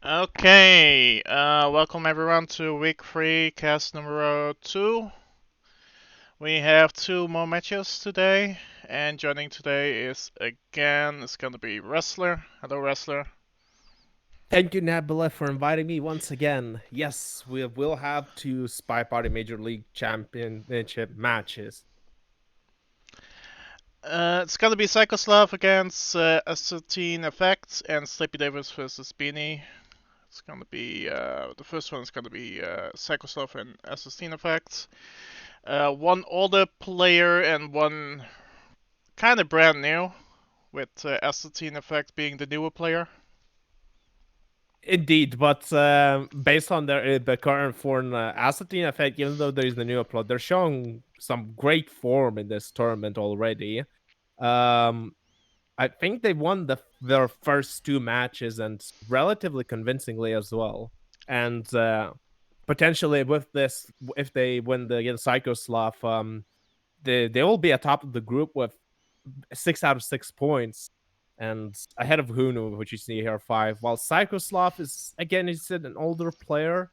Okay, welcome everyone to week 3, cast number 2. We have 2 more matches today, and joining today it's gonna be Wrestler. Hello, Wrestler. Thank you, Nebula, for inviting me once again. Yes, we will have two SpyParty Major League Championship matches. It's gonna be SykoSloth against AstatineEffect and Sleepy Davis versus Beanie. It's gonna be, the first one is gonna be SykoSloth and AstatineEffect. One older player and one kind of brand new, with AstatineEffect being the newer player. Indeed, but based on the current form, AstatineEffect, even though there is the new upload, they're showing some great form in this tournament already. Um, I think they won their first two matches and relatively convincingly as well. And potentially with this, if they win against SykoSloth, they will be atop of the group with 6 out of 6 points and ahead of Hunu, which you see here 5. While SykoSloth is again he's an older player,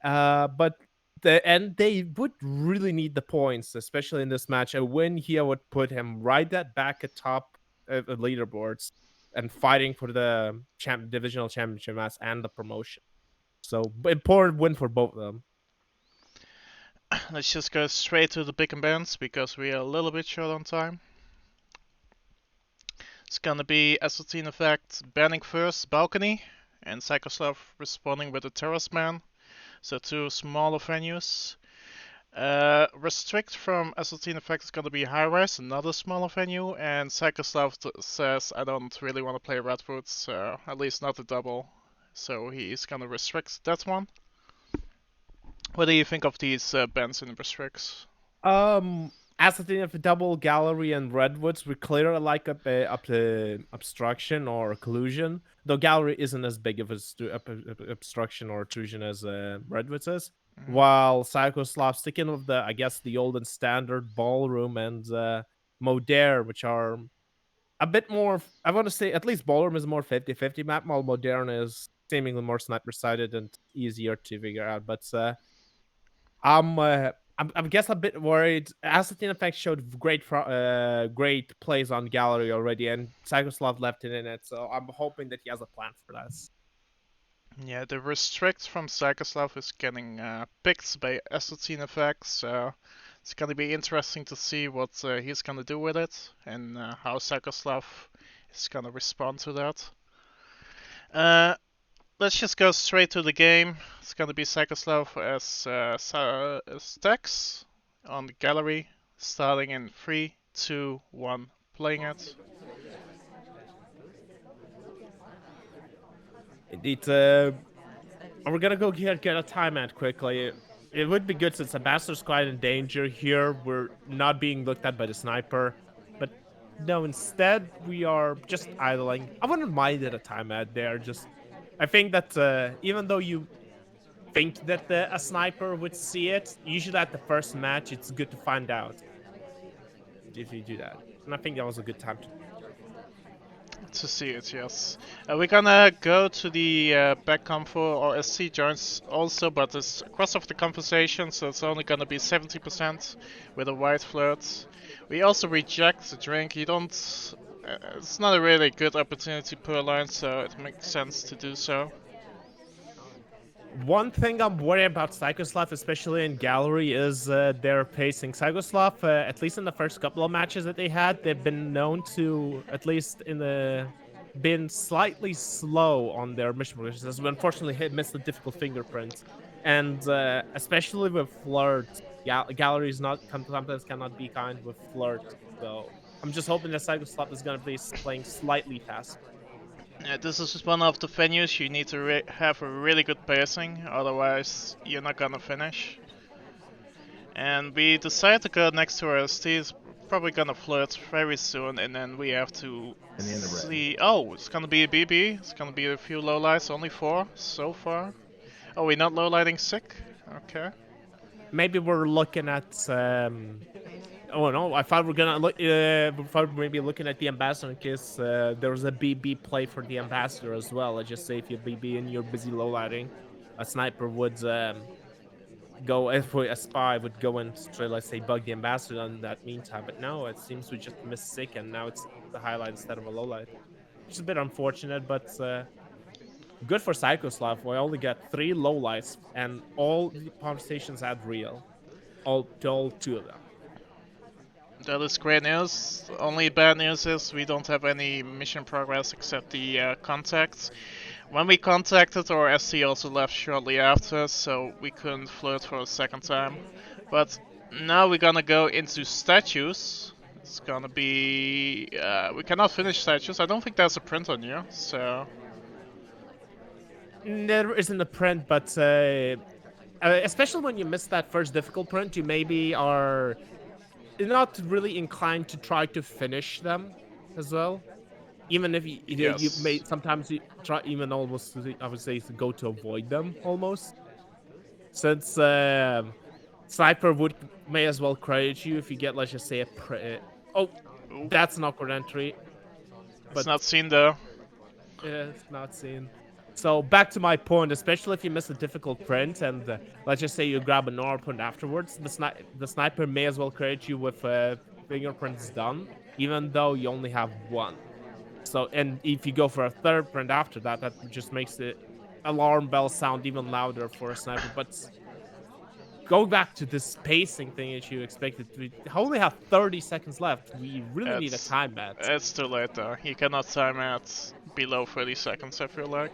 but they would really need the points, especially in this match. A win here would put him right at back atop of leaderboards and fighting for the divisional championship match and the promotion. So important win for both of them. Let's just go straight to the big events because we are a little bit short on time. It's gonna be AstatineEffect banning first balcony and SykoSloth responding with a terrace man. So two smaller venues. Restrict from AstatineEffect is gonna be high rise, another smaller venue, and SykoSloth says I don't really want to play Redwoods, at least not a double. So he's gonna restrict that one. What do you think of these bans and restricts? Ascertain if a double gallery and redwoods were clear like up to obstruction or occlusion, though gallery isn't as big of a obstruction or occlusion as redwoods is. Mhm. While SykoSloth sticking with the I guess the old and standard ballroom and Modere, which are a bit more. I want to say at least ballroom is more 50-50 map, while modern is seemingly more sniper sided and easier to figure out. But I guess a bit worried. AstatineEffect showed great plays on gallery already, and SykoSloth left it in it. So I'm hoping that he has a plan for this. Yeah, the restrict from SykoSloth is getting picked by AstatineEffect, so it's gonna be interesting to see what he's gonna do with it and how SykoSloth is gonna respond to that. Uh, let's just go straight to the game. It's gonna be SykoSloth as Tex on the gallery, starting in 3, 2, 1, playing it. Indeed, we're gonna go get a timeout quickly. It would be good since the bastard's quite in danger here. We're not being looked at by the sniper, but no, instead we are just idling. I wouldn't mind at a timeout there. Just, I think that even though you think that a sniper would see it, usually at the first match, it's good to find out if you do that. And I think that was a good time to. To see it, yes. We're gonna go to the back comfort, or SC joins also, but it's across of the conversation, so it's only gonna be 70% with a white flirt. We also reject the drink. You don't. It's not a really good opportunity per line, so it makes sense to do so. One thing I'm worried about SykoSloth, especially in gallery, is their pacing. SykoSloth, at least in the first couple of matches that they had, they've been known to, at least in the, been slightly slow on their mission progressions. Unfortunately, missed a difficult fingerprint, and especially with flirt, galleries not sometimes cannot be kind with flirt. So I'm just hoping that SykoSloth is going to be playing slightly faster. This is just one of the venues you need to have a really good pacing, otherwise you're not gonna finish. And we decided to go next to our ST. Probably gonna flirt very soon, and then we have to see. Oh, it's gonna be a BB. It's gonna be a few lowlights, only 4 so far. Oh, we're not lowlighting sick? Okay. Maybe we're looking at Oh no, I thought we're gonna look. We thought maybe looking at the ambassador in case there was a BB play for the ambassador as well. I just say if you're BB and you're busy low lighting, a sniper would go if a spy would go and try, let's say, bug the ambassador in that meantime. But no, it seems we just missed sick, and now it's the highlight instead of a low light, which is a bit unfortunate, but good for SykoSloth. We only got 3 low lights, and all the conversations had real, all 2 of them. That is great news. Only bad news is we don't have any mission progress except the contacts. When we contacted, our SC also left shortly after, so we couldn't flirt for a second time. But now we're gonna go into statues. It's gonna be... we cannot finish statues. I don't think there's a print on you, so... There isn't a print, but especially when you miss that first difficult print, you maybe are not really inclined to try to finish them as well. Even if you may Yes. sometimes you try, even almost I would say to go to avoid them almost. Since sniper would may as well credit you if you get, let's just say, oh, Ooh, that's an awkward entry, it's but not seen though. it's not seen. So back to my point, especially if you miss a difficult print and let's just say you grab a normal print afterwards, the sniper may as well credit you with fingerprints done, even though you only have one. So, and if you go for a third print after that, that just makes the alarm bell sound even louder for a sniper. But go back to this spacing thing that you expected. We only have 30 seconds left. We really need a It's time match. it's too late though. You cannot time at below 30 seconds, I feel like.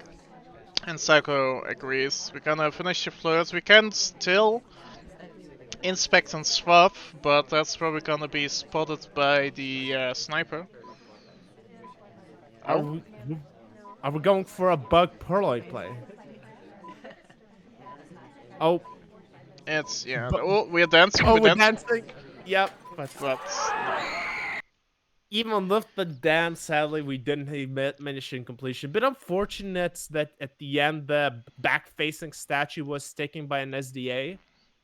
And Psycho agrees. We're gonna finish the flirts. We can still inspect and swap, but that's probably gonna be spotted by the sniper. Are Oh, we, are we going for a bug purloin play? Oh, it's yeah. but Oh, we're dancing. oh, We're we're dancing. dancing. Yep, but But even with the dance, sadly, we didn't hit mission completion. But unfortunate that at the end, the back-facing statue was taken by an SDA,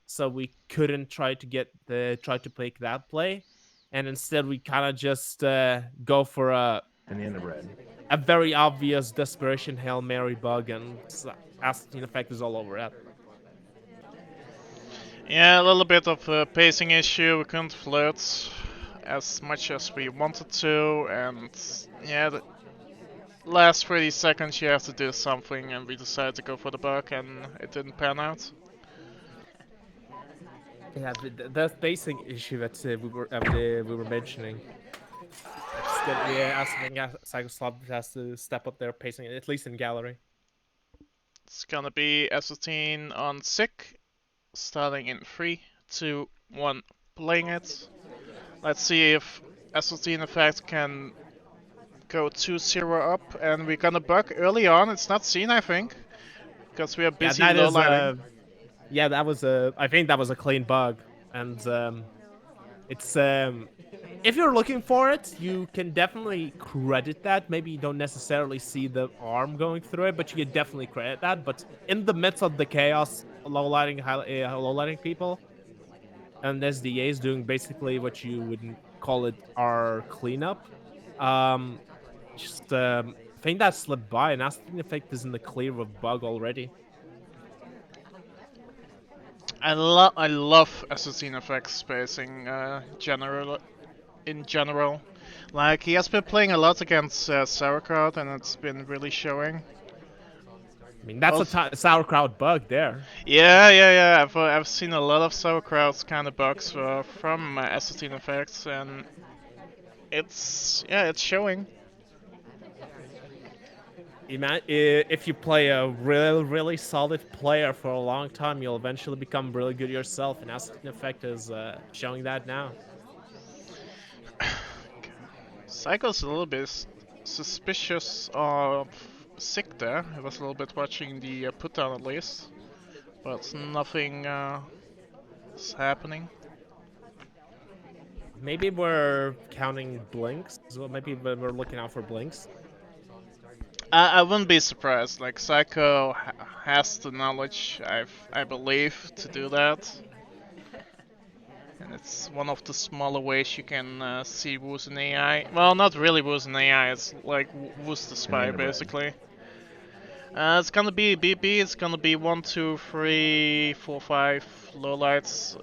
so we couldn't try to make that play, and instead we kind of just go for a very obvious desperation Hail Mary bug, and AstatineEffect is all over it. yeah, a little bit of a pacing issue. We couldn't flirt as much as we wanted to, and yeah, the last 30 seconds you have to do something, and we decided to go for the bug, and it didn't pan out. Yeah, the pacing issue that we were mentioning. It's good. Yeah, I think SykoSloth has to step up their pacing, at least in gallery. It's gonna be Asatine on sick, starting in 3, 2, 1, playing it. Let's see if AstatineEffect can go 2-0 up, and we're gonna bug early on. It's not seen, I think, because we are Yeah, busy that low is lighting. yeah, that was a. I think that was a clean bug, and it's if you're looking for it, you can definitely credit that. Maybe you don't necessarily see the arm going through it, but you can definitely credit that. But in the midst of the chaos, low lighting people, and SDA is doing basically what you would call it our cleanup. Um, just I think that slipped by, and AstatineEffect is in the clear of bug already. I love AstatineEffect spacing in general. Like, he has been playing a lot against Sauerkraut, and it's been really showing. I mean, that's Also, a sauerkraut bug there. yeah. I've seen a lot of Sauerkraut's kind of bugs from AstatineEffects, and it's showing. If you play a really solid player for a long time, you'll eventually become really good yourself, and AstatineEffect is showing that now. Psycho's a little bit suspicious of sick there. I was a little bit watching the put down at least, but nothing is happening. Maybe we're counting blinks. So maybe we're looking out for blinks. I wouldn't be surprised. Like, Psycho has the knowledge, I believe, to do that. and it's one of the smaller ways you can see who's an AI. Well, not really who's an AI. It's like who's the spy basically. It's gonna be BB. It's gonna be 1, 2, 3, 4, 5 lowlights.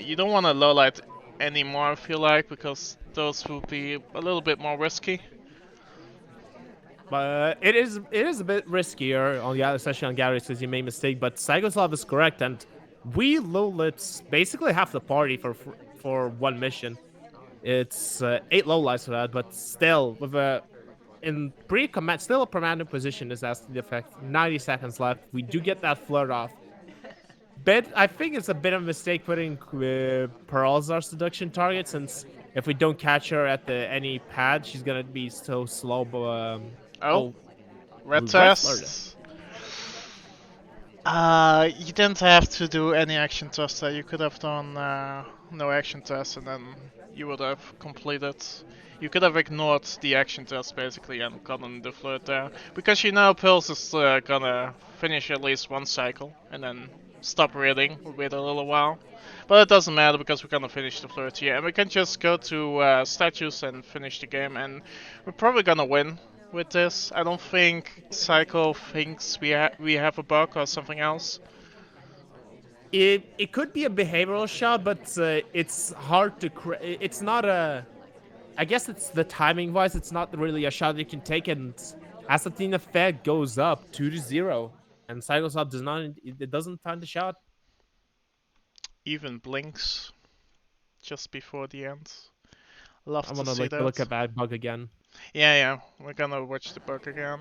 You don't want to lowlight anymore, I feel like, because those will be a little bit more risky. But it is a bit riskier on the especially on galleries because you made mistake. But SykoSloth is correct, and we lowlits basically half the party for one mission. It's 8 lowlights for that, but still with a in pre-command, still a commanding position is as the effect. 90 seconds left. We do get that flirt off. But I think it's a bit of a mistake putting Pearl as our seduction target, since if we don't catch her at the any pad, she's gonna be so slow. But Oh, oh, red we red flirted. test. You didn't have to do any action test there. You could have done no action test and then you would have completed. You could have ignored the action test basically and gotten the flirt there. Because you know Pulse is gonna finish at least one cycle and then stop reading, wait a little while. But it doesn't matter because we're gonna finish the flirt here. And we can just go to statues and finish the game, and we're probably gonna win with this. I don't think Psycho thinks we have a bug or something else. It could be a behavioral shot, but it's hard to. It's not a. I guess it's the timing wise. It's not really a shot you can take, and AstatineEffect goes up 2-0, and SykoSloth does not. It doesn't find the shot. Even blinks just before the end. Love I to want to see look that. at that bug again. Yeah, we're gonna watch the bug again.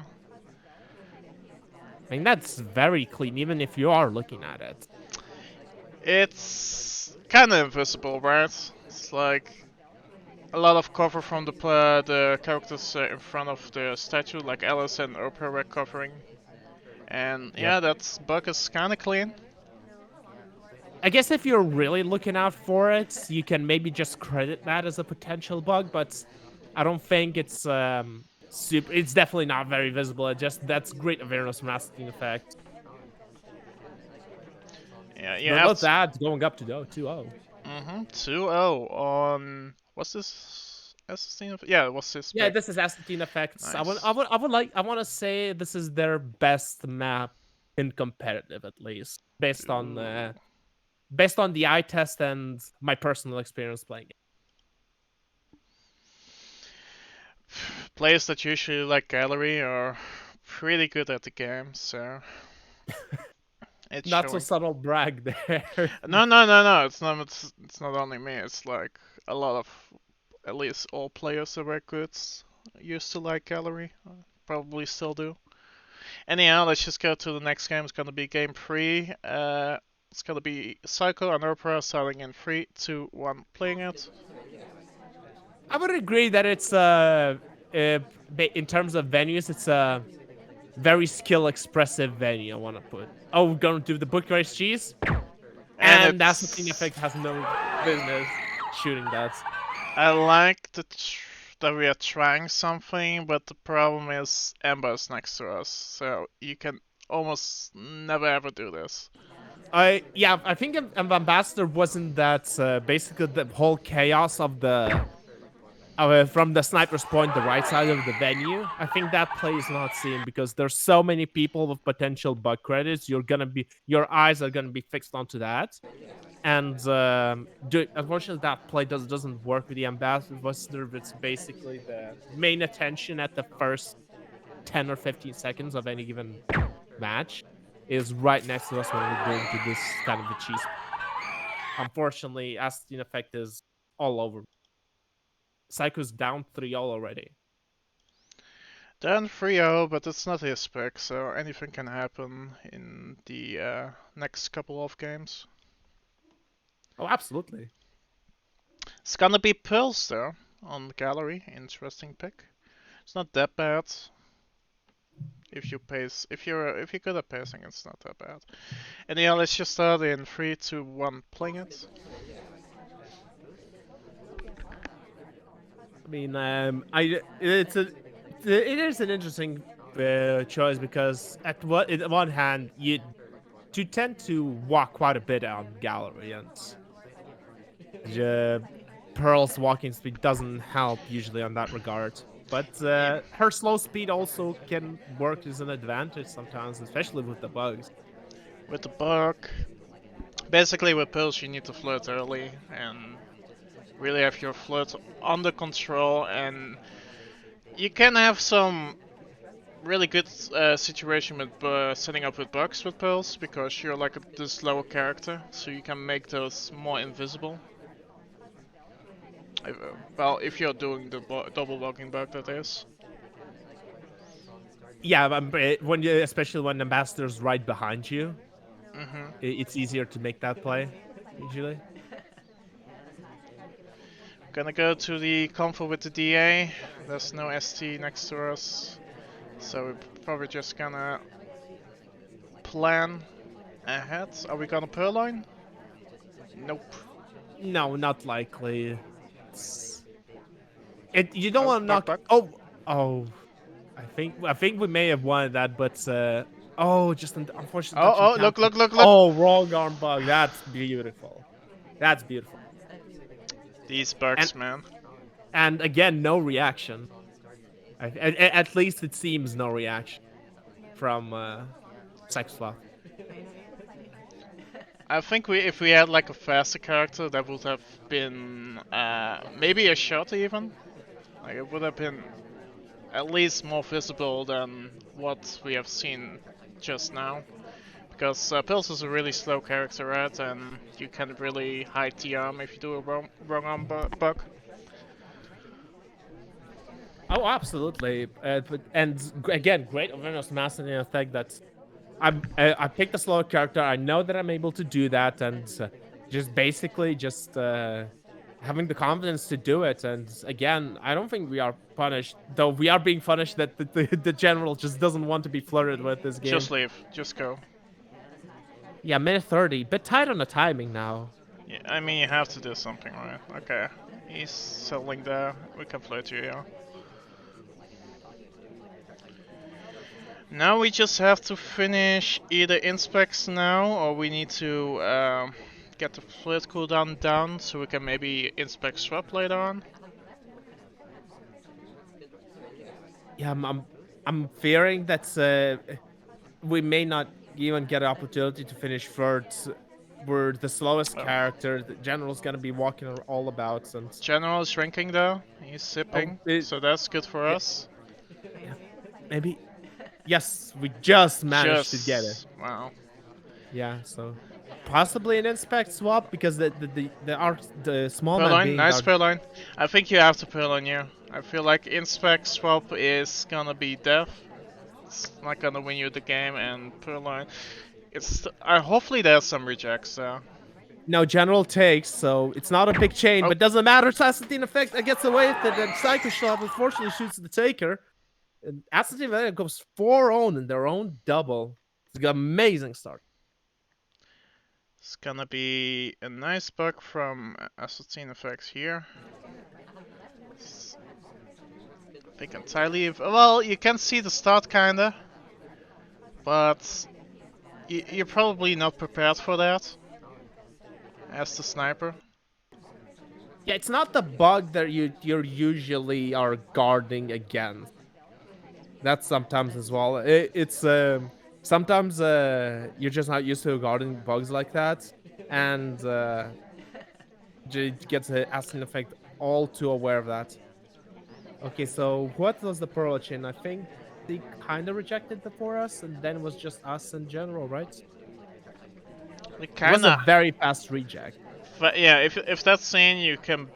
I mean, that's very clean, even if you are looking at it. It's kind of invisible, right? It's like a lot of cover from the characters in front of the statue, like Alice and Oprah were covering. And Yep. yeah, that bug is kind of clean. I guess if you're really looking out for it, you can maybe just credit that as a potential bug, but I don't think it's super. It's definitely not very visible. It just that's great awareness from AstatineEffect. Yeah, you But have with to. that, going up to 2-0. 2-0 on. What's this? SSD? Yeah, what's this Yeah, pick? this is AstatineEffects. Nice. I want to say this is their best map in competitive, at least Ooh. based on the eye test and my personal experience playing it. Players that usually like gallery are pretty good at the game, so it's Not so showing. subtle brag there. No. It's not only me. It's like a lot of, at least all players that were good used to like gallery. Probably still do. Anyhow, let's just go to the next game. It's gonna be game three. It's gonna be Psycho and Opera starting in 3, 2, 1, playing it. I would agree that it's in terms of venues, it's a very skill expressive venue. I want to put. Oh, we're gonna do the book race cheese, And and that's the thing. it's Effect has no business shooting that. I like that we are trying something, but the problem is Ember's next to us, so you can almost never ever do this. I think Ambassador wasn't that basically the whole chaos of the from the sniper's point, the right side of the venue. I think that play is not seen because there's so many people with potential bug credits. Your eyes are gonna be fixed onto that, and unfortunately that play doesn't work with the ambassador. It's basically the main attention at the first 10 or 15 seconds of any given match is right next to us when we're going to this kind of a cheese. Unfortunately, AstatineEffect is all over. Psycho's down 3-0 already. Then 3-0, but it's not his pick, so anything can happen in the next couple of games. Oh, absolutely. It's gonna be Pulse though on gallery. Interesting pick. It's not that bad. If you pace, if you're good at pacing, it's not that bad. And yeah, let's just start in 3, 2, 1, playing it. I mean, it is an interesting choice because at one hand you tend to walk quite a bit on gallery, and Uh, Pearl's walking speed doesn't help usually on that regard. But Yeah. her slow speed also can work as an advantage sometimes, especially with the bugs. With the bug, basically with pills you need to flirt early and really have your flirt under control, and you can have some really good situation with setting up with bugs with pearls because you're like the slower character, so you can make those more invisible. Well, if you're doing the double logging bug, that is. Yeah, when you, especially when the ambassador's right behind you, Mm-hmm. it's easier to make that play usually. Gonna go to the convo with the DA. There's no ST next to us, so we're probably just gonna plan ahead. Are we gonna Purloin? Nope. No, not likely. It's, you don't Oh, want to bug knock. bug. Oh, I think we may have won that, but oh, just an unfortunate touch Oh, oh, look, encounter. look, look, look! Oh, wrong arm bug. That's beautiful. That's beautiful. These And bugs, man. and again, no reaction. At least it seems no reaction from SykoSloth. I think if we had like a faster character, that would have been maybe a shot even. Like it would have been at least more visible than what we have seen just now. Because Pils is a really slow character, right? And you can't really hide the arm if you do a wrong arm bug. Oh, absolutely. Again, great awareness mass and effect that I picked a slower character. I know that I'm able to do that, and just basically just having the confidence to do it. And again, I don't think we are punished, though we are being punished that the general just doesn't want to be flirted with this game. Just leave. Just go. Yeah, minute 30, bit tight on the timing now. Yeah, I mean, you have to do something, right? Okay. He's settling there. We can play to you, yeah. Now we just have to finish either inspects now, or we need to get the flirt cooldown down so we can maybe inspect swap later on. Yeah, I'm fearing that we may not even get an opportunity to finish third. We're the slowest Oh. character. The general's gonna be walking all about, and General is shrinking though. He's oh, sipping, so that's good for yeah, us. yeah, maybe yes, we just managed to get it. Just wow. Yeah, so possibly an inspect swap because the small man Purloin, being nice our Purloin. I think you have to Purloin you. I feel like inspect swap is gonna be death. It's not gonna win you the game, and Purloin. It's hopefully there's some rejects there. no general takes, so it's not a big chain, Oh, but doesn't matter. AstatineEffect gets away with it, and SykoSloth unfortunately shoots the taker. And AstatineEffect goes 4-0 in their own double. It's an amazing start. it's gonna be a nice bug from AstatineEffect here. I think entirely. Well, you can see the start kinda, but you're probably not prepared for that as the sniper. Yeah, it's not the bug that you're usually are guarding against. That's sometimes as well. It's sometimes you're just not used to guarding bugs like that, and it gets an AstatineEffect all too aware of that. Okay, so what was the pearl chain? I think they kind of rejected the for us, and then it was just us in general, right? It It was a kinda. very fast reject. But yeah, if that's seen, you can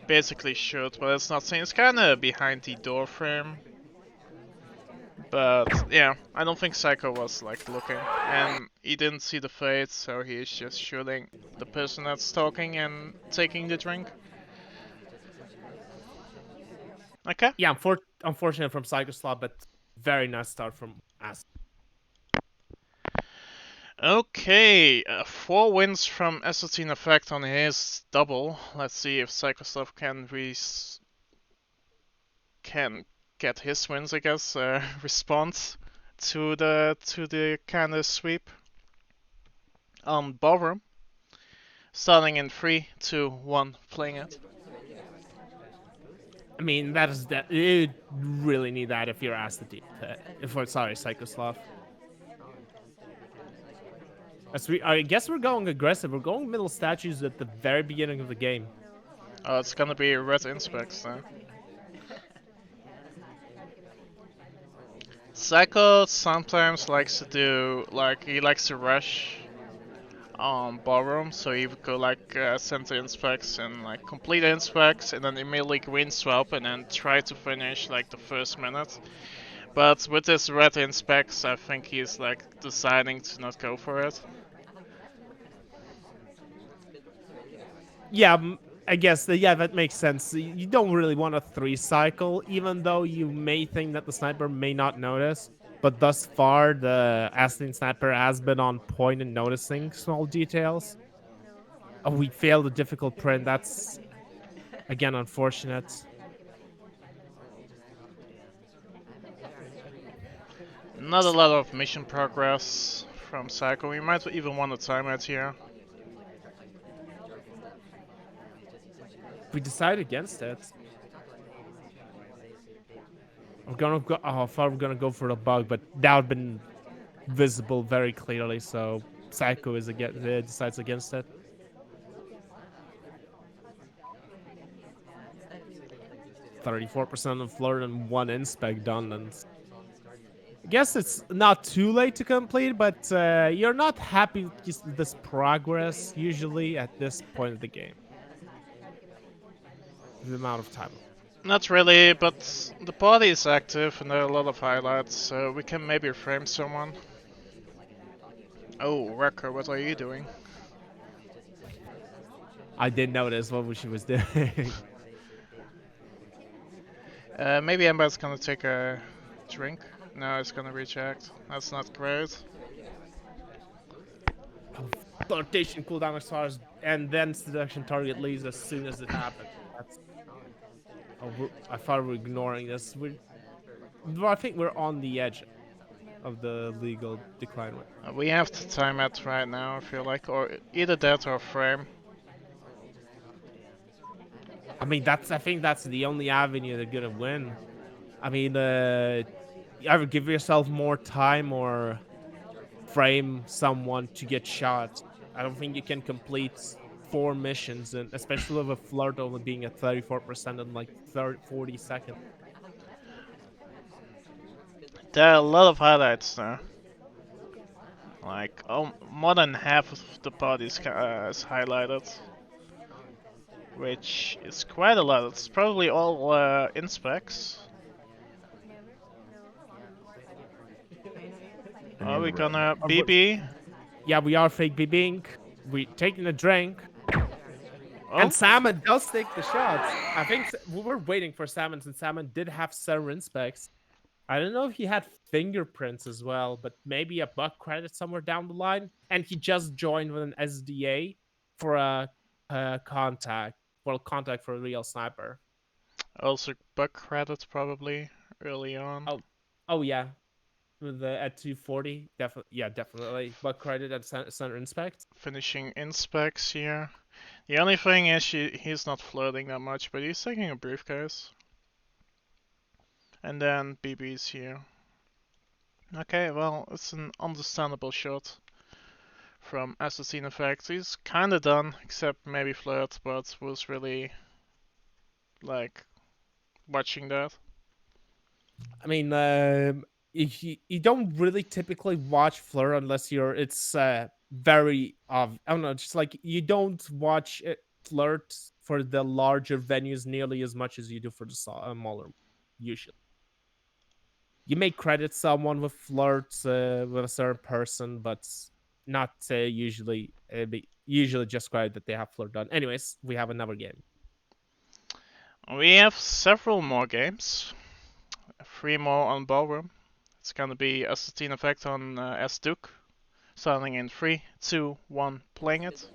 basically shoot, but it's not seen. It's kinda behind the door frame. But yeah, I don't think Psycho was like looking, and he didn't see the fate, so he's just shooting the person that's talking and taking the drink. Okay. Yeah, unfortunate from SykoSloth, but very nice start from us. Okay, 4 wins from AstatineEffect on his double. Let's see if SykoSloth can get his wins, I guess. Response to the kind of sweep on Ballroom. Starting in 3, 2, 1, playing it. I mean, that is that. You really need that if you're Astati. If we're sorry, SykoSloth. I guess we're going aggressive. We're going middle statues at the very beginning of the game. Oh, it's gonna be red inspects now. Psycho sometimes likes to do, like, he likes to rush on ballroom, so he would go like center inspects and like complete inspects and then immediately green swap and then try to finish like the first minute. But with this red inspects, I think he's like deciding to not go for it. Yeah, I guess yeah, that makes sense. You don't really want a 3 cycle, even though you may think that the sniper may not notice. But thus far, the Aston sniper has been on point in noticing small details. Oh, we failed a difficult print. That's again unfortunate. Not a lot of mission progress from Psycho. We might even want to time it here. We decide against it. We're gonna go. Oh, I thought we're gonna go for the bug, but that would have been visible very clearly. So Psycho is against decides against it. 34% of flirt and 1 inspect done, and I guess it's not too late to complete, but you're not happy with this progress usually at this point of the game. The amount of time. Not really, but the party is active and there are a lot of highlights, so we can maybe frame someone. Oh, Wrecker, what are you doing? I did notice what she was doing. Maybe Ember's gonna take a drink. No, it's gonna reject. That's not great. Flirtation cooldown expires, and then seduction target leaves as soon as it happens. That's. Oh, I thought we were ignoring this. I think we're on the edge of the legal decline rate. We have to time it right now, I feel like, or either that or frame. I mean, I think that's the only avenue they're gonna win. I mean, either give yourself more time or frame someone to get shot. I don't think you can complete 4 missions, and especially with a flirt only being at 34% in like 40 seconds. There are a lot of highlights there. Like, oh, more than half of the party is highlighted. Which is quite a lot. It's probably all inspects. Are we gonna BB? Yeah, we are fake BBing. We taking a drink. Oh, And Salmon does take the shots. I think we were waiting for Salmon, and Salmon did have several inspects. I don't know if he had fingerprints as well, but maybe a bug credit somewhere down the line. And he just joined with an SDA for a contact. Well, contact for a real sniper. also bug credits probably early on. Oh yeah, with the at 240, definitely bug credit at center inspect. Finishing inspects here. The only thing is he's not flirting that much, but he's taking a briefcase. And then BB's here. Okay, well, it's an understandable shot from AstatineEffect. He's kinda done, except maybe flirt, but was really, like, watching that. I mean, you don't really typically watch Fleur unless it's very I don't know, just like you don't watch Flirt for the larger venues nearly as much as you do for the smaller. Usually, you may credit someone with Flirt with a certain person, but not usually. Usually just credit that they have Flirt done. Anyways, we have another game. We have several more games. 3 more on Ballroom. It's gonna be AstatineEffect on S-Duke. Starting in 3, 2, 1, playing it.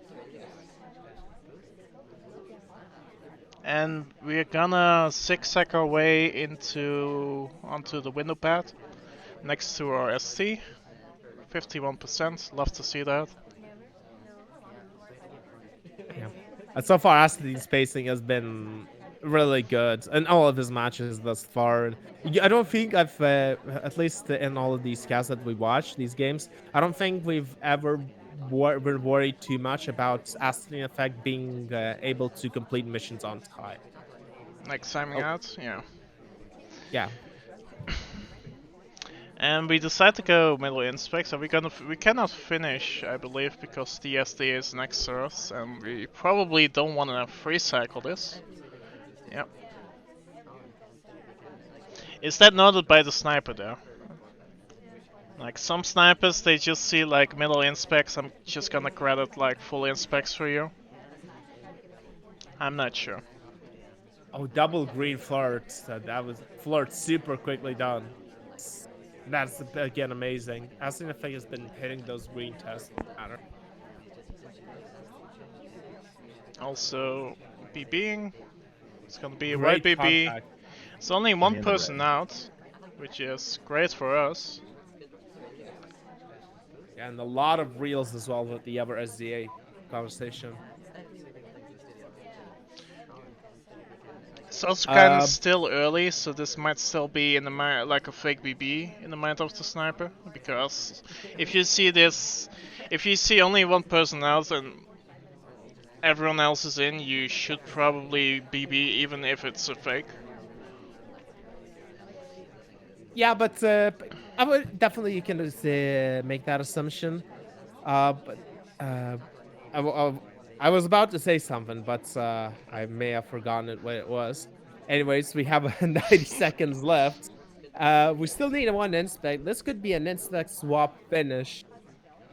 And we're gonna zigzag our way onto the window pad next to our ST. 51%, love to see that. And so far, Astatene's spacing has been really good in all of his matches thus far. I don't think I've, at least in all of these casts that we watched, these games, I don't think we've ever been worried too much about Astaline Effect being able to complete missions on time. Like timing Oh, out, yeah. yeah. And we decide to go middle inspect, so we cannot finish, I believe, because the SD is next to us, and we probably don't want to free cycle this. Yep. Is that noted by the sniper though? Like some snipers, they just see like middle inspects. I'm just gonna credit like full inspects for you. I'm not sure. Oh, double green flirt. That was flirt super quickly done. That's again amazing. Astaline Effect has been hitting those green tests. Matter. Also, BBing. It's gonna be a white Great BB. contact. It's only On one the other person red. out, which is great for us. And a lot of reels as well with the other SDA conversation. It's also kind of Uh, still early, so this might still be in the like a fake BB in the mind of the sniper. Because if you see this, if you see only one person out and everyone else is in, you should probably BB even if it's a fake. yeah, but I would definitely you can just, make that assumption. But uh, I was about to say something, but I may have forgotten it what it was. Anyways, we have 90 seconds left. We still need a one inspect. This could be an inspect swap finish.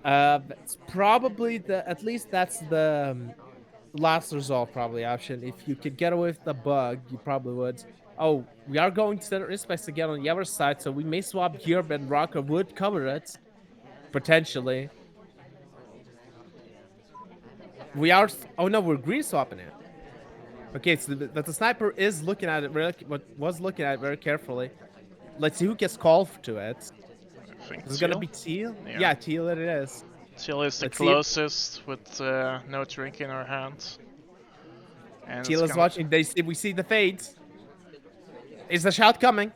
It's probably the at least that's the last result probably option. If you could get away with the bug, you probably would. Oh, we are going to center inspects again on the other side, so we may swap here, but Rocker would cover it potentially. We are. Oh no, we're green swapping it. Okay, so the sniper is looking at it very, but was looking at it very carefully. Let's see who gets called to it. I think Is it gonna Teal? be Teal? Yeah. Yeah, Teal it is. Teal is the Let's see if closest with no drink in her hand. And Teal it's is gonna. watching. They see we see the fades. Is the shout coming?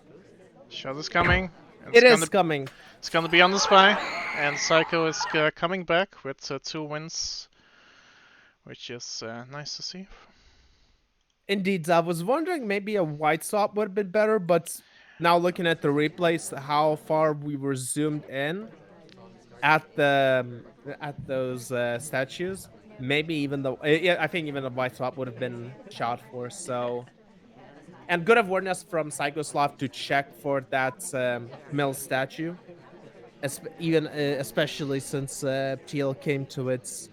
Shot is coming. It is coming. It's gonna be on the spy. And Psycho is coming back with 2 wins, which is nice to see. Indeed, I was wondering maybe a white swap would have been better, but now looking at the replays, how far we were zoomed in at the at those statues, maybe even the yeah, I think even a white swap would have been shot for. So, and good awareness from SykoSloth to check for that mill statue, even especially since Teal came to it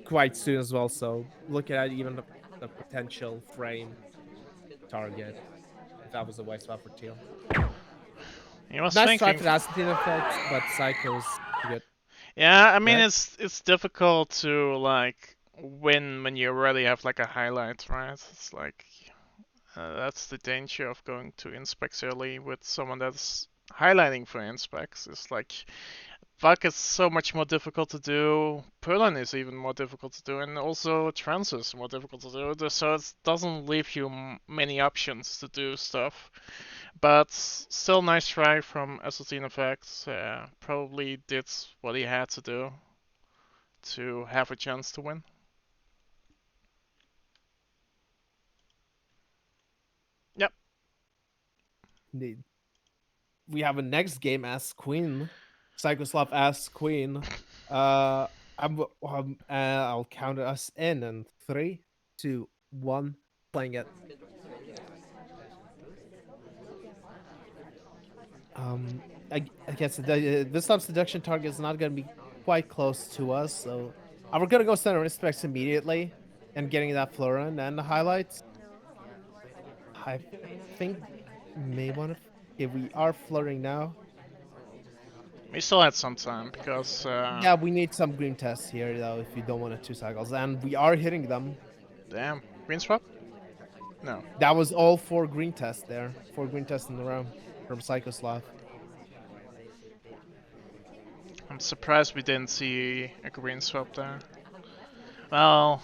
quite soon as well. So looking at even the potential frame target if that was a white swap for Teal. He was Nice try thinking. for the Astine effect, but Psycho's good. Yeah, I mean Good. it's difficult to like win when you already have like a highlight, right? It's like that's the danger of going to inspects early with someone that's highlighting for inspects. It's like Vak is so much more difficult to do. Perlin is even more difficult to do, and also Trans is more difficult to do. So it doesn't leave you many options to do stuff. But still, nice try from AstatineEffect. Probably did what he had to do to have a chance to win. Yep. We have a next game as Queen. SykoSloth asks Queen. Uh, I'll count us in 3, 2, 1. Playing it. I guess this time seduction target is not going to be quite close to us, so we're going to go center inspects immediately and getting that Florin and the highlights. I think may want to. Okay, we are flirting now. We still had some time because Yeah, we need some green tests here though if you don't want to 2 cycles, and we are hitting them. damn, green swap? No. That was all 4 green tests there. 4 green tests in the round from SykoSloth. I'm surprised we didn't see a green swap there. Well,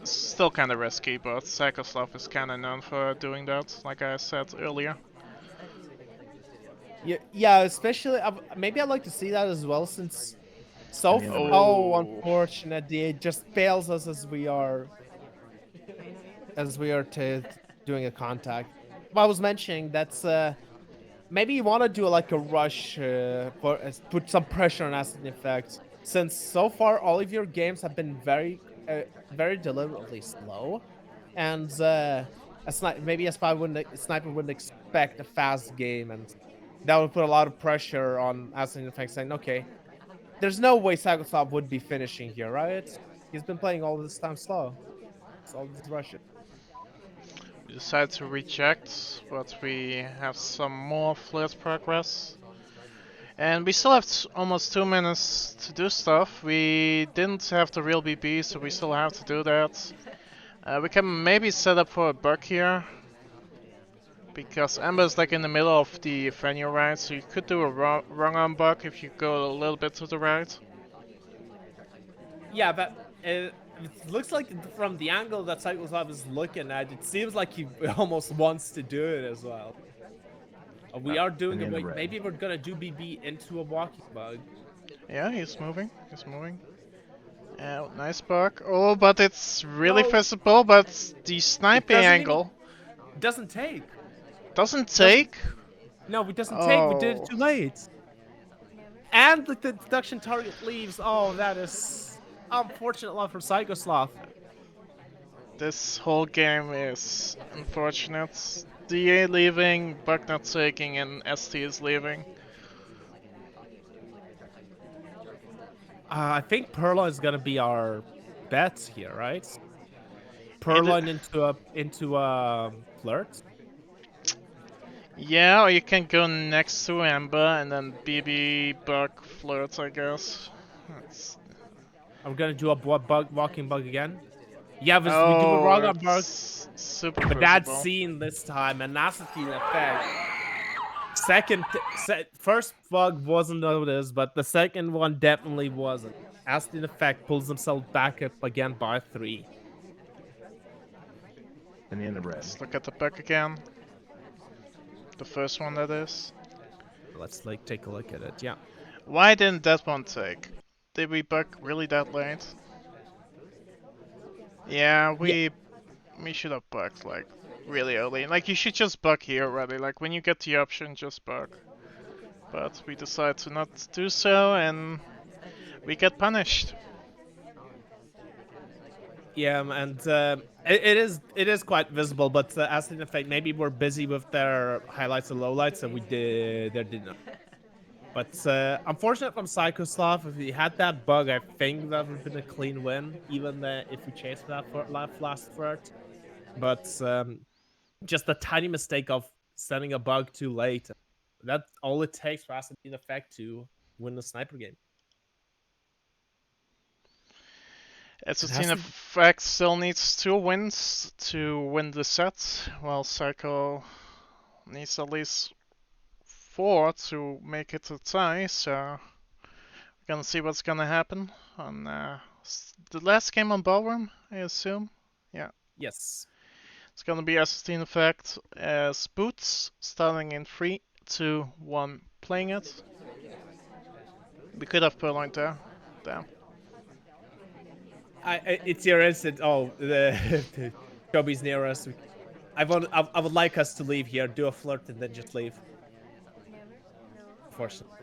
Still kind of risky, but SykoSloth is kind of known for doing that, like I said earlier. Yeah, yeah. Especially, maybe I'd like to see that as well, since And the end of round. oh, Oh, unfortunately, it just fails us as we are doing a contact. I was mentioning that's maybe you want to do like a rush for put some pressure on AstatineEffect, since so far all of your games have been very deliberately slow, and maybe a sniper wouldn't expect a fast game, and that would put a lot of pressure on AstatineEffect, saying, okay, there's no way SykoSloth would be finishing here, right? He's been playing all this time slow. It's all this rush. we decide to reject, but we have some more flirt progress. And we still have almost 2 minutes to do stuff. We didn't have the real BB, so we still have to do that. We can maybe set up for a bug here, because Amber's like in the middle of the venue, right? So you could do a wrong arm bug if you go a little bit to the right. Yeah, but it looks like from the angle that SykoSloth is looking at, it seems like he almost wants to do it as well. We are doing And the a end of wait. red. Maybe we're gonna do BB into a walking bug. Yeah, he's moving. He's moving. Nice bug. Oh, but it's really No, visible, but the it sniping doesn't even. angle Doesn't take. doesn't Doesn't. take. No, it doesn't take. We did it Oh, too late. And the deduction target leaves. Oh, that is unfortunate luck for SykoSloth. this whole game is unfortunate. DA leaving, bug not taking, and ST is leaving. I think Purloin is gonna be our bet here, right? It, Purloin into a flirt. yeah, or you can go next to Amber and then BB bug flirts, I guess. That's, Are we gonna do a walking bug again? Yeah, we do a oh, wrong on bug, it's super but that's visible. seen this time, and AstatineEffect. First bug wasn't noticed, but the second one definitely wasn't. AstatineEffect pulls himself back up again by 3. And the end of red. Let's look at the bug again. The first one, that is. Let's take a look at it. Yeah. Why didn't that one take? Did we bug really that late? Yeah, Yeah. we should have bugged like really early. Like you should just bug here already. Like when you get the option, just bug. But we decide to not do so, and we get punished. Yeah, and it is quite visible, but AstatineEffect maybe we're busy with their highlights and lowlights, and we did not. But unfortunate from SykoSloth, if he had that bug, I think that would have been a clean win, even if we chased that for last threat. But just a tiny mistake of sending a bug too late. That's all it takes for AstatineEffect to win the sniper game. AstatineEffect still needs 2 wins to win the set, while Psycho needs at least 4 to make it a tie, so we're gonna see what's gonna happen on the last game on Ballroom, I assume. Yeah. Yes. It's gonna be AstatineEffect as Boots, starting in 3, 2, 1, playing it. We could have Purloined there. Damn. It's your instant. Oh, the Toby's near us. I would like us to leave here, do a flirt, and then just leave. Unfortunately.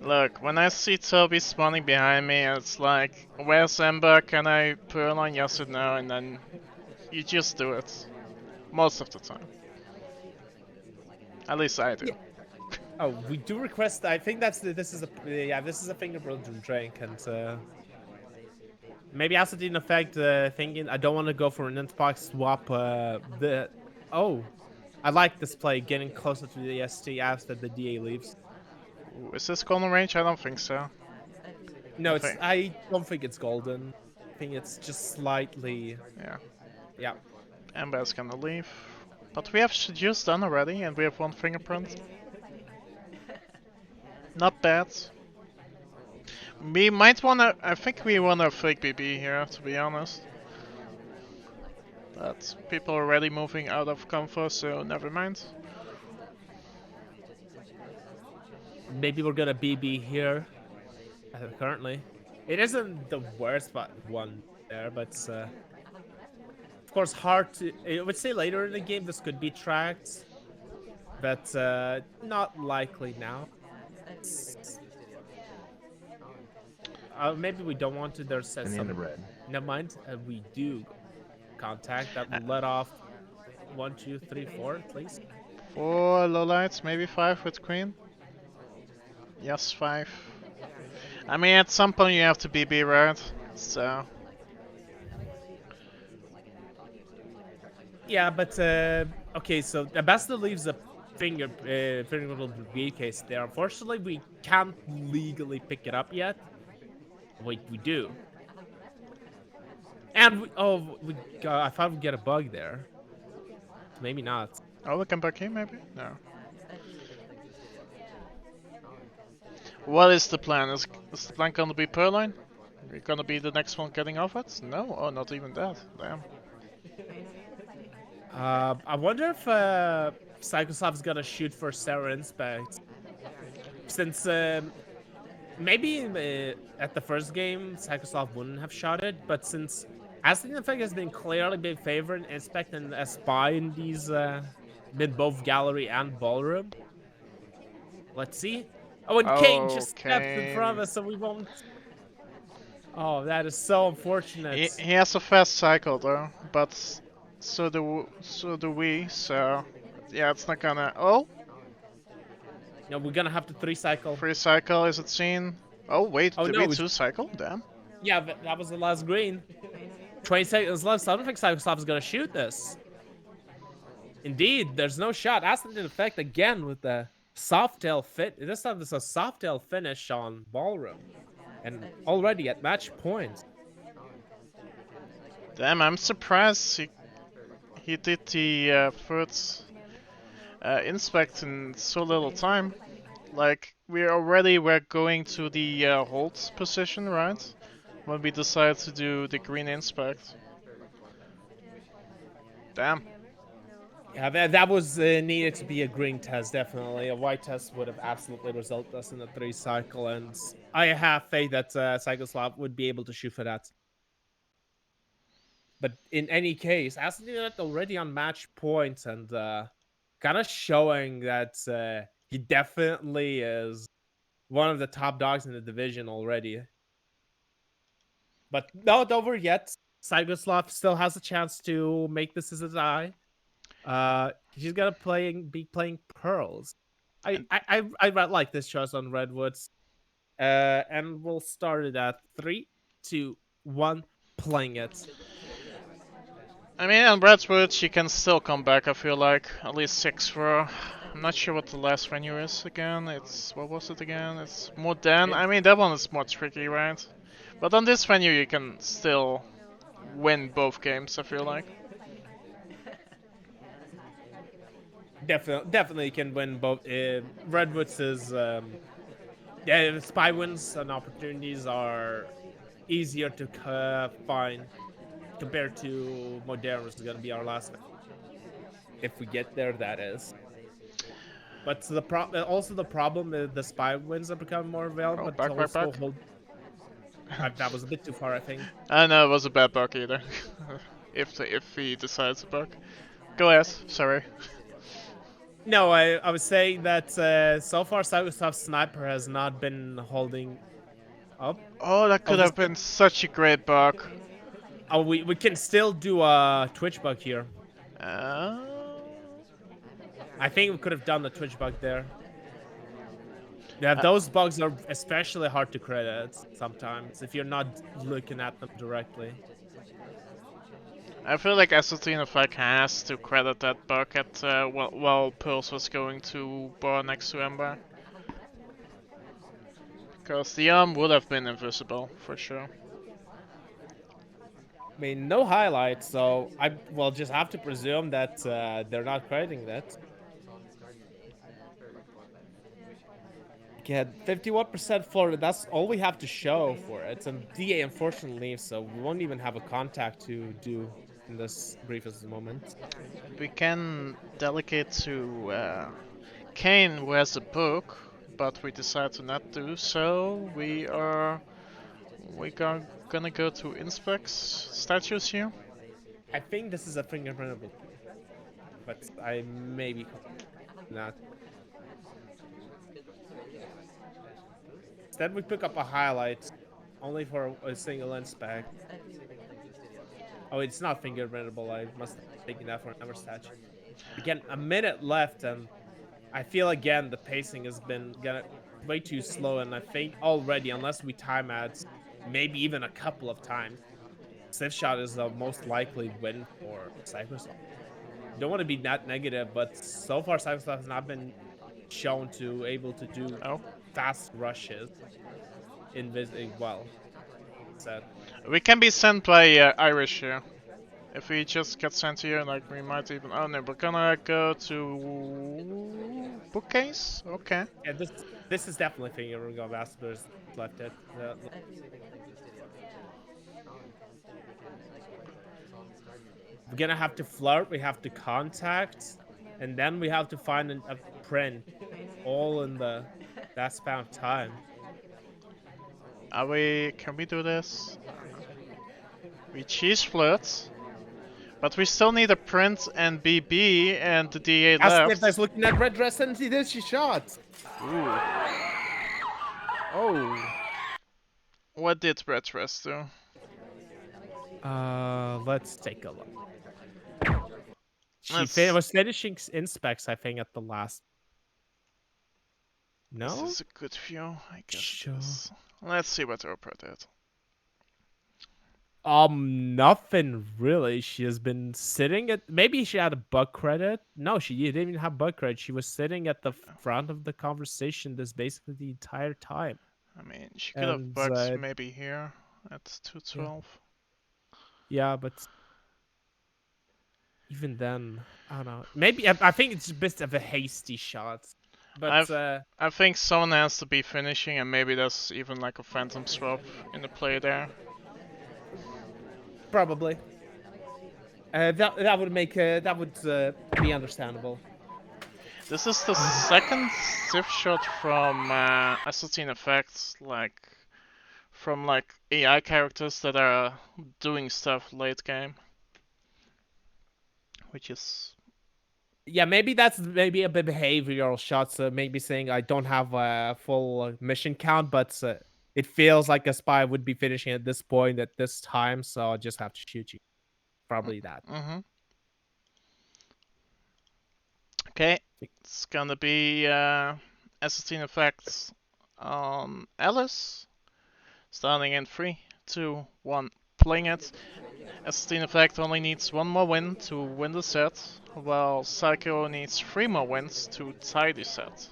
Look, when I see Toby spawning behind me, it's like, where's Ember? Can I Purloin? Yes or no? And then you just do it. Most of the time. At least I do. Yeah. Oh, we do request. I think this is a fingerprint drink, and maybe AstatineEffect thinking I don't want to go for an Xbox swap. I like this play, getting closer to the ST after the DA leaves. Ooh, is this golden range? I don't think so. No, I don't think it's golden. I think it's just slightly. Yeah. Yeah. Ember's gonna leave. But we have Seduce done already, and we have 1 fingerprint. Not bad. We might wanna. I think we wanna fake BB here, to be honest. But people are already moving out of comfort, so never mind. Maybe we're gonna BB here. Currently, it isn't the worst one there, but of course hard to. I would say later in the game this could be tracked, but not likely now. Maybe we don't want to. There's Banana some. bread. Never mind. We do contact that will let off 1, 2, 3, 4 at least. 4 lowlights, maybe 5 with queen. Yes, 5. I mean, at some point you have to BB, right? So. Yeah, but okay. So the ambassador leaves a fingerable briefcase there. Unfortunately, we can't legally pick it up yet. Wait, we do. And I thought we'd get a bug there. Maybe not. Oh, we can back in, maybe? No. What is the plan? Is the plan gonna be Purloin? Are we gonna be the next one getting off it? No? Oh, not even that. Damn. I wonder if SykoSloth is gonna shoot for Sarah Inspect. Since maybe at the first game, SykoSloth wouldn't have shot it, but since AstatineEffect has been clearly big favorite Inspect and a spy in these in both gallery and ballroom. Let's see. Oh, and Kane just stepped in front of us, so we won't. Oh, that is so unfortunate. He has a fast cycle though, but so do we. So yeah, it's not gonna. Oh, No, we're gonna have to 3-cycle. 3 cycle, is it seen? Oh wait, Oh, did no, we 2 cycle? Damn. Yeah, that was the last green. 20 seconds left, so I don't think SykoSloth is gonna shoot this. Indeed, there's no shot. AstatineEffect again with the soft tail fit. This time there's a soft tail finish on ballroom. And already at match point. Damn, I'm surprised he did the third inspect in so little time. Like, we're going to the hold position, right? When we decide to do the green inspect. Damn. Yeah, that was needed to be a green test, definitely. A white test would have absolutely resulted us in a 3-cycle, and I have faith that SykoSloth would be able to shoot for that. But in any case, AstatineEffect already on match point and kind of showing that he definitely is one of the top dogs in the division already. But not over yet. SykoSloth still has a chance to make this as a tie. She's gonna be playing pearls. I like this choice on Redwoods. And we'll start it at 3, 2, 1, playing it. I mean, on Redwood, she can still come back, I feel like. At least 6 for her. I'm not sure what the last venue is again. What was it again? It's Modern. I mean, that one is more tricky, right? But on this venue, you can still win both games, I feel like. Definitely can win both. Redwoods is yeah, spy wins and opportunities are easier to find compared to Modern, which is gonna be our last. If we get there, that is. But the problem is the spy wins are becoming more available. Oh, back. That was a bit too far, I think. I know it was a bad bug either. if he decides to bug. Go ahead, sorry. No, I was saying that so far SykoSloth's sniper has not been holding up. Oh, that could have been such a great bug. Oh, we can still do a Twitch bug here. I think we could have done the Twitch bug there. Yeah, those bugs are especially hard to credit sometimes if you're not looking at them directly. I feel like AstatineEffect has to credit that bug at while Pulse was going to bar next to Ember. Because the arm would have been invisible, for sure. I mean, no highlights, so I will just have to presume that they're not crediting that. Again, 51% Florida, that's all we have to show for it. And DA unfortunately leaves, so we won't even have a contact to do in this briefest moment. We can delegate to Kane, who has a book, but we decide to not do so. Gonna go to Inspec's statues here. I think this is a fingerprintable, but I may be not. Instead, we pick up a highlight, only for a single inspect. Oh, it's not fingerprintable. I must have taken that for another statue. Again, a minute left, and I feel again the pacing has been way too slow, and I think already, unless we time ads, maybe even a couple of times, Sif Shot is the most likely win for SykoSloth. Don't want to be that negative, but so far SykoSloth has not been shown to able to do fast rushes well. Said. We can be sent by Irish here. If we just get sent here, like we might even. Oh no, we're gonna go to bookcase. Okay. Yeah, this is definitely thinking we're gonna ambassadors left it. We're gonna have to flirt. We have to contact, and then we have to find a print, all in that span of time. Can we do this? We cheese flirts. But we still need a print and BB and the DA left. Astatineeffect's looking at red dress and she did. She shot. Ooh. Oh. What did red dress do? Let's take a look. She was finishing inspects, I think, at the last. No. This is a good view, I guess. Sure. Let's see what Oprah did. Nothing really. She has been sitting at. Maybe she had a bug credit. No, she didn't even have bug credit. She was sitting at the front of the conversation this basically the entire time. I mean, she could have bugs maybe here at 212. Yeah, but even then, I don't know. Maybe I think it's a bit of a hasty shot. But I think someone has to be finishing, and maybe there's even like a phantom swap in the play there. Probably. That would make that would be understandable. This is the second stiff shot from AstatineEffect, from AI characters that are doing stuff late game, which is. Yeah, maybe that's a bit behavioral shot. So maybe saying I don't have a full mission count, but it feels like a spy would be finishing at this point at this time, so I'll just have to shoot you. Probably that. Mm-hmm. Okay, it's gonna be AstatineEffect on Alice. Starting in 3, 2, 1, playing it. AstatineEffect only needs 1 more win to win the set, while Syko needs 3 more wins to tie the set.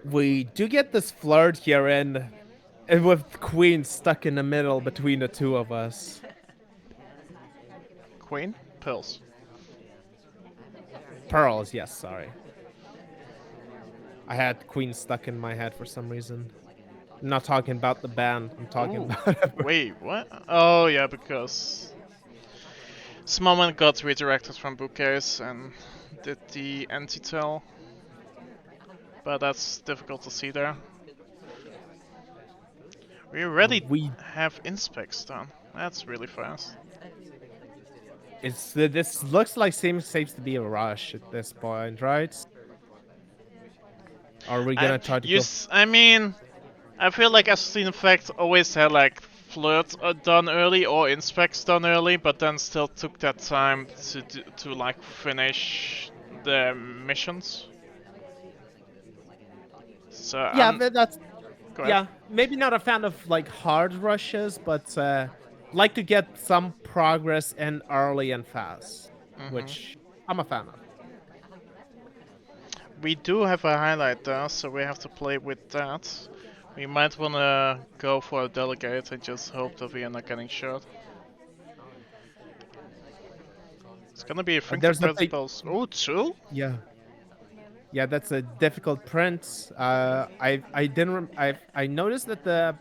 We do get this flirt here and with Queen stuck in the middle between the two of us. Queen? Pearls. Pearls, yes, sorry. I had Queen stuck in my head for some reason. I'm not talking about the band, I'm talking about... Wait, what? Oh yeah, because... Smallman got redirected from bookcase and did the anti-tell. But that's difficult to see there. We already have inspects done. That's really fast. This looks like seems to be a rush at this point, right? Are we gonna try to go? I mean, I feel like AstatineEffect always had like flirt done early or inspects done early, but then still took that time to like finish the missions. So yeah, but that's maybe not a fan of like hard rushes, but like to get some progress in early and fast, which I'm a fan of. We do have a highlight there, so we have to play with that. We might wanna go for a delegate and just hope that we are not getting shot. It's gonna be a fingerprint pulse. Oh, 2? Yeah. Yeah, that's a difficult print. I didn't I noticed that the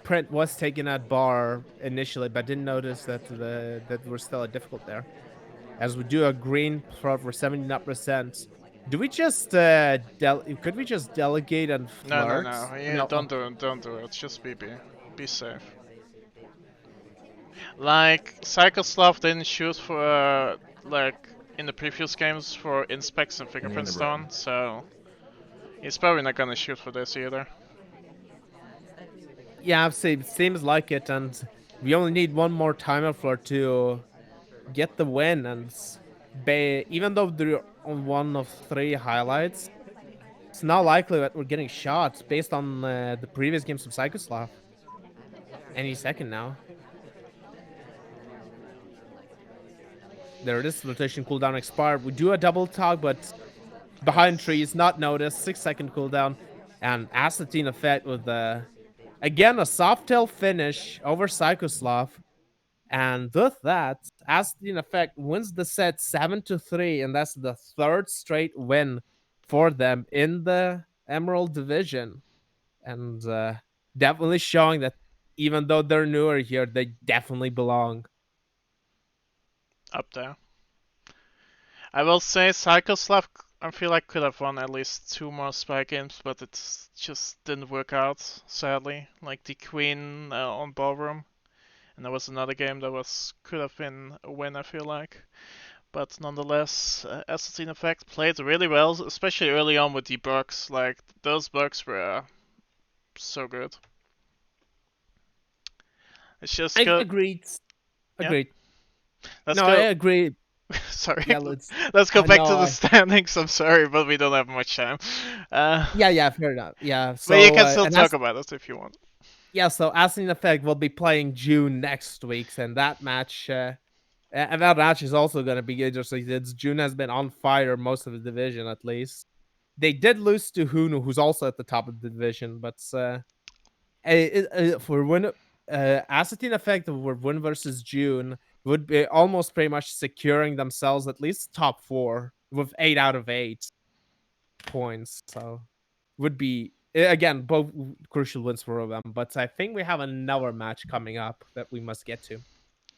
print was taken at bar initially, but didn't notice that that we're still a difficult there. As we do a green for 79%. Do we just could we just delegate and No, no, flirt? no. Yeah, No. Oh, don't do it. Just BB. Be safe. Like SykoSloth didn't shoot for like in the previous games for Inspecs and Fingerprint Banana bread. Stone, so he's probably not gonna shoot for this either. yeah, seems like it, and we only need one more timer for to get the win. And even though they're on one of 3 highlights, it's not likely that we're getting shots based on the previous games of SykoSloth. Any second now. There it is. Rotation cooldown expired. We do a double tog, but behind trees, not noticed. 6-second cooldown. And AstatineEffect with again a soft tail finish over SykoSloth. And with that, AstatineEffect wins the set 7-3, and that's the 3rd straight win for them in the Emerald division. And definitely showing that even though they're newer here, they definitely belong. Up there. I will say SykoSloth I feel like could have won at least 2 more Spy games, but it just didn't work out, sadly. Like the Queen on Ballroom. And there was another game that could have been a win, I feel like. But nonetheless, AstatineEffect played really well, especially early on with the bugs. Like, those bugs were so good. Let's just go. Agreed. Yeah, Agreed. let's No, I go. agree. Sorry. Yeah, let's. Let's go back No, to the standings. I'm sorry, but we don't have much time. yeah, fair enough. Yeah, But you so can still talk about it if you want. so AstatineEffect will be playing June next week, and that match, and that match is also going to be interesting. Since June has been on fire most of the division, at least. They did lose to Hunu, who's also at the top of the division, but for win, AstatineEffect for win versus June would be almost pretty much securing themselves at least top 4 with 8 out of 8 points. So would be again both crucial wins for them. But I think we have another match coming up that we must get to.